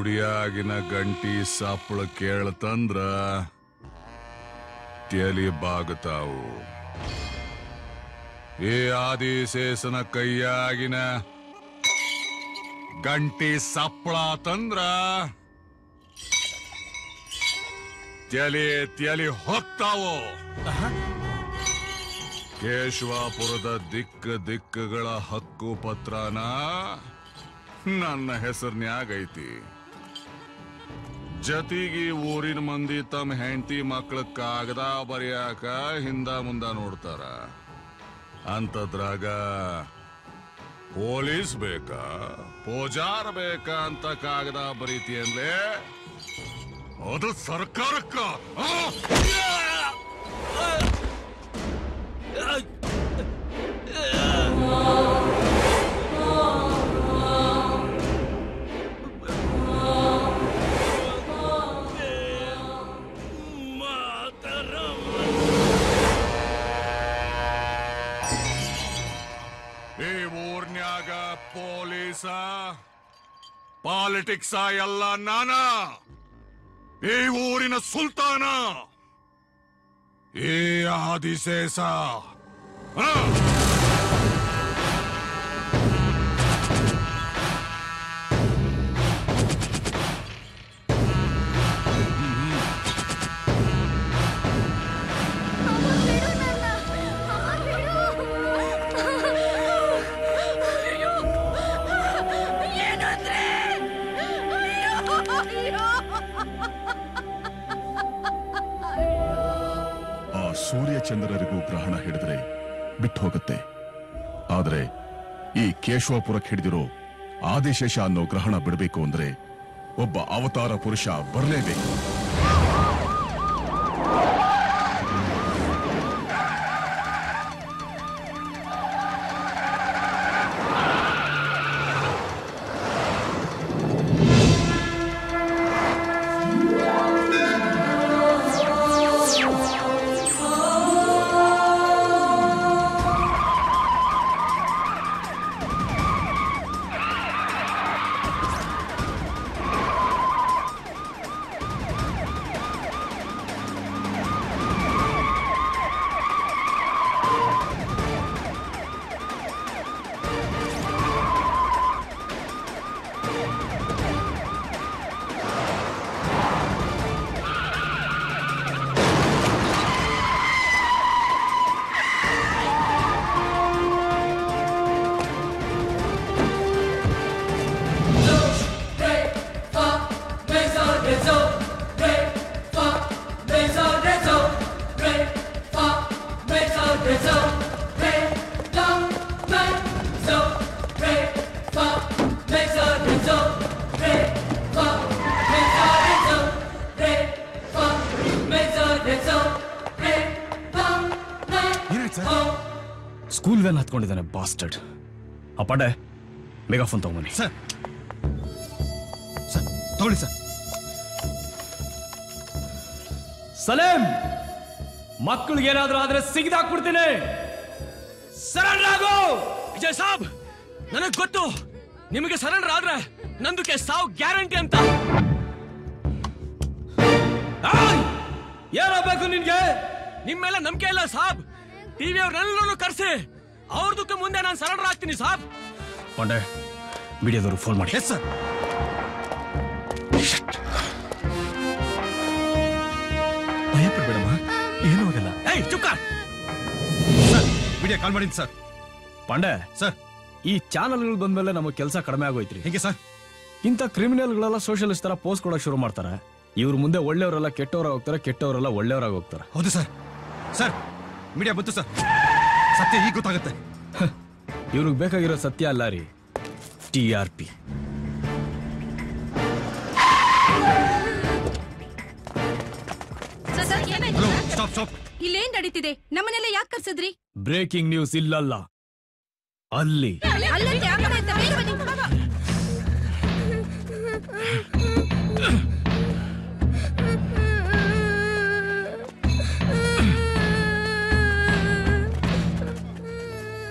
ಗುಡಿಯಾಗಿನ ಗಂಟಿ ಸಪ್ಪಳ ಕೇಳ್ತಂದ್ರ ತಲಿ ಬಾಗುತ್ತಾವು. ಈ ಆದಿಶೇಷನ ಕೈಯಾಗಿನ ಗಂಟಿ ಸಪ್ಪಳ ತಂದ್ರ ತಲಿ ಹೊತ್ತಾವು. ಕೇಶವಾಪುರದ ದಿಕ್ಕುಗಳ ಹಕ್ಕು ಪತ್ರನ ನನ್ನ ಹೆಸರ್ನ್ಯಾಗೈತಿ. ಜೊತೆಗೆ ಊರಿನ ಮಂದಿ ತಮ್ಮ ಹೆಂಡತಿ ಮಕ್ಕಳ ಕಾಗದ ಬರೆಯಾಕ ಹಿಂದ ಮುಂದ ನೋಡ್ತಾರ. ಅಂತದ್ರಾಗ ಪೊಲೀಸ್ ಬೇಕಾ ಪೂಜಾರ ಬೇಕಾ ಅಂತ ಕಾಗದ ಬರೀತಿ ಅಂದ್ಲೆ ಅದು ಸರ್ಕಾರಕ್ಕ. ಈ ಊರ್ನ್ಯಾಗ ಪೊಲೀಸ ಪಾಲಿಟಿಕ್ಸ ಎಲ್ಲ ನಾನ. ಈ ಊರಿನ ಸುಲ್ತಾನ ಈ ಆದಿಶೇಷ. ಸೂರ್ಯ ಚಂದ್ರರಿಗೂ ಗ್ರಹಣ ಹಿಡಿದ್ರೆ ಬಿಟ್ಟು ಹೋಗುತ್ತೆ. ಆದ್ರೆ ಈ ಕೇಶವಾಪುರಕ್ಕೆ ಹಿಡಿದಿರೋ ಆದಿಶೇಷ ಅನ್ನೋ ಗ್ರಹಣ ಬಿಡಬೇಕು ಅಂದ್ರೆ ಒಬ್ಬ ಅವತಾರ ಪುರುಷ ಬರಲೇಬೇಕು. ಸ್ಕೂಲ್ ವ್ಯಾನ್ ಹತ್ಕೊಂಡಿದ್ದಾನೆ ಬಾಸ್ಟರ್ಡ್. ಅಪ್ಪಡೆ ಮೆಗಾಫೋನ್ ತಗೊಂಬನ್ನಿ. ಸರ್ ತಗೊಳ್ಳಿ ಸರ್. ಸಲೇಂ, ಮಕ್ಕಳಿಗೇನಾದ್ರೂ ಆದ್ರೆ ಸಿಗಿದಾಕ್ಬಿಡ್ತೀನಿ. ಸರೆಂಡರ್ ಆಗು. ವಿಜಯ್ ಸಾಬ್, ನನಗ್ ಗೊತ್ತು ನಿಮಗೆ ಸರೆಂಡರ್ ಆದ್ರೆ ನಂದಕ್ಕೆ ಸಾವು ಗ್ಯಾರಂಟಿ ಅಂತ. ಏನಾಗಬೇಕು ನಿನ್ಗೆ? ನಿಮ್ಮೆಲ್ಲ ನಂಬಿಕೆ ಇಲ್ಲ ಸಾಬ್. ಟಿವಿ ಅವ್ರನ್ನೆಲ್ಲರೂ ಕರ್ಸಿ ಅವ್ರದಕ್ಕೆ ಮುಂದೆ ನಾನು ಸರೆಂಡರ್ ಆಗ್ತೀನಿ ಸಾಬ್. ಪಾಂಡೆ, ಮೀಡಿಯಾದವರು ಫೋನ್ ಮಾಡಿ. Yes sir. ಭಯ ಪಡ್ಬೇಡಮ್ಮ, ಏನೂ ಆಗಲ್ಲ. ಏಯ್ ಚುಕ್ಕ ಸರ್, ಮೀಡಿಯಾ ಕಾಲ್ ಮಾಡಿದ್ದೀನಿ ಸರ್. ಪಾಂಡೆ ಸರ್, ಈ ಚಾನಲ್ಗಳು ಬಂದ್ಮೇಲೆ ನಮಗೆ ಕೆಲಸ ಕಡಿಮೆ ಆಗೋಯ್ತ್ರಿ. ಹೇಗೆ ಸರ್? ಇಂಥ ಕ್ರಿಮಿನಲ್ಗಳೆಲ್ಲ ಸೋಷಿಯಲಿಸ್ಟ್ ತರ ಪೋಸ್ಟ್ ಕೊಡೋಕೆ ಶುರು ಮಾಡ್ತಾರೆ. ಇವ್ರ ಮುಂದೆ ಒಳ್ಳೆಯವರೆಲ್ಲ ಕೆಟ್ಟವರಾಗಿ ಹೋಗ್ತಾರೆ, ಕೆಟ್ಟವರೆಲ್ಲ ಒಳ್ಳೆಯವರಾಗಿ ಹೋಗ್ತಾರೆ. ಹೌದು ಸರ್. ಸರ್, ಮೀಡಿಯಾ ಬಂತು ಸರ್. ಸತ್ಯ ಈಗ ಗೊತ್ತಾಗುತ್ತೆ. ಇವ್ರಿಗೆ ಬೇಕಾಗಿರೋ ಸತ್ಯ ಅಲ್ಲ ರೀ, TRP. Stop stop. ಇಲ್ಲೇನ್ ನಡೀತಿದೆ? ನಮ್ಮನೆಲ್ಲ ಯಾಕೆ ಕರ್ಸಿದ್ರಿ? ಬ್ರೇಕಿಂಗ್ ನ್ಯೂಸ್ ಇಲ್ಲಲ್ಲ, ಅಲ್ಲಿ.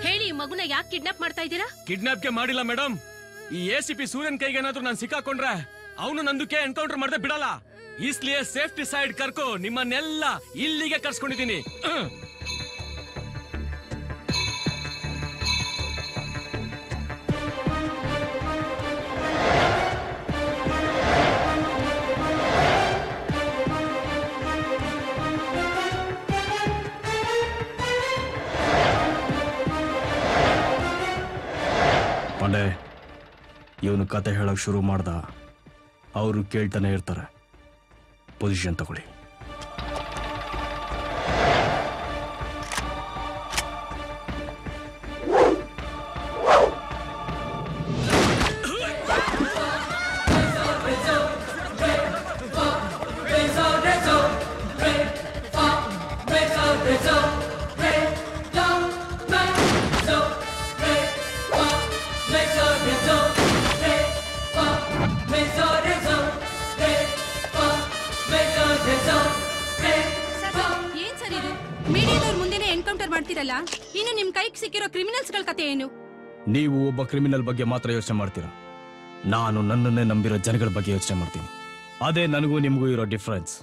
ಹೇಳಿ, ಮಗುನ ಯಾಕೆ ಕಿಡ್ನಾಪ್ ಮಾಡ್ತಾ ಇದ್ದೀರಾ? ಕಿಡ್ನಾಪ್ಗೆ ಮಾಡಿಲ್ಲ ಮೇಡಮ್. ಈ ACP ಸೂರ್ಯನ್ ಕೈಗೆ ಏನಾದ್ರೂ ನಾನು ಸಿಕ್ಕಾಕೊಂಡ್ರೆ ಅವನು ನಂದಕ್ಕೆ ಎನ್ಕೌಂಟರ್ ಮಾಡದೆ ಬಿಡಲ್ಲ. ಇಸ್ಲಿಯೇ ಸೇಫ್ಟಿ ಸೈಡ್ ಕರ್ಕೋ ನಿಮ್ಮನ್ನೆಲ್ಲ ಇಲ್ಲಿಗೆ ಕರ್ಸ್ಕೊಂಡಿದ್ದೀನಿ. ಪಾಂಡೆ, ಇವನು ಕತೆ ಹೇಳಕ್ ಶುರು ಮಾಡ್ದ, ಅವರು ಕೇಳ್ತಾನೆ ಇರ್ತಾರೆ. ಪೊಸಿಷನ್ ತಗೊಳ್ಳಿ. ಏನ್ ಸರ್ ಇದು? ಮೀಡಿಯಾದವ್ರ ಮುಂದೆನೆ ಎನ್ಕೌಂಟರ್ ಮಾಡ್ತಿರಲ್ಲ, ಇನ್ನು ನಿಮ್ ಕೈಗೆ ಸಿಕ್ಕಿರೋ ಕ್ರಿಮಿನಲ್ಸ್ಗಳ ಕತೆ ಏನು? ನೀವು ಒಬ್ಬ ಕ್ರಿಮಿನಲ್ ಬಗ್ಗೆ ಮಾತ್ರ ಯೋಚನೆ ಮಾಡ್ತೀರಾ, ನಾನು ನನ್ನನ್ನೇ ನಂಬಿರೋ ಜನಗಳ ಬಗ್ಗೆ ಯೋಚನೆ ಮಾಡ್ತೀನಿ. ಅದೇ ನನಗೂ ನಿಮಗೂ ಇರೋ ಡಿಫ್ರೆನ್ಸ್.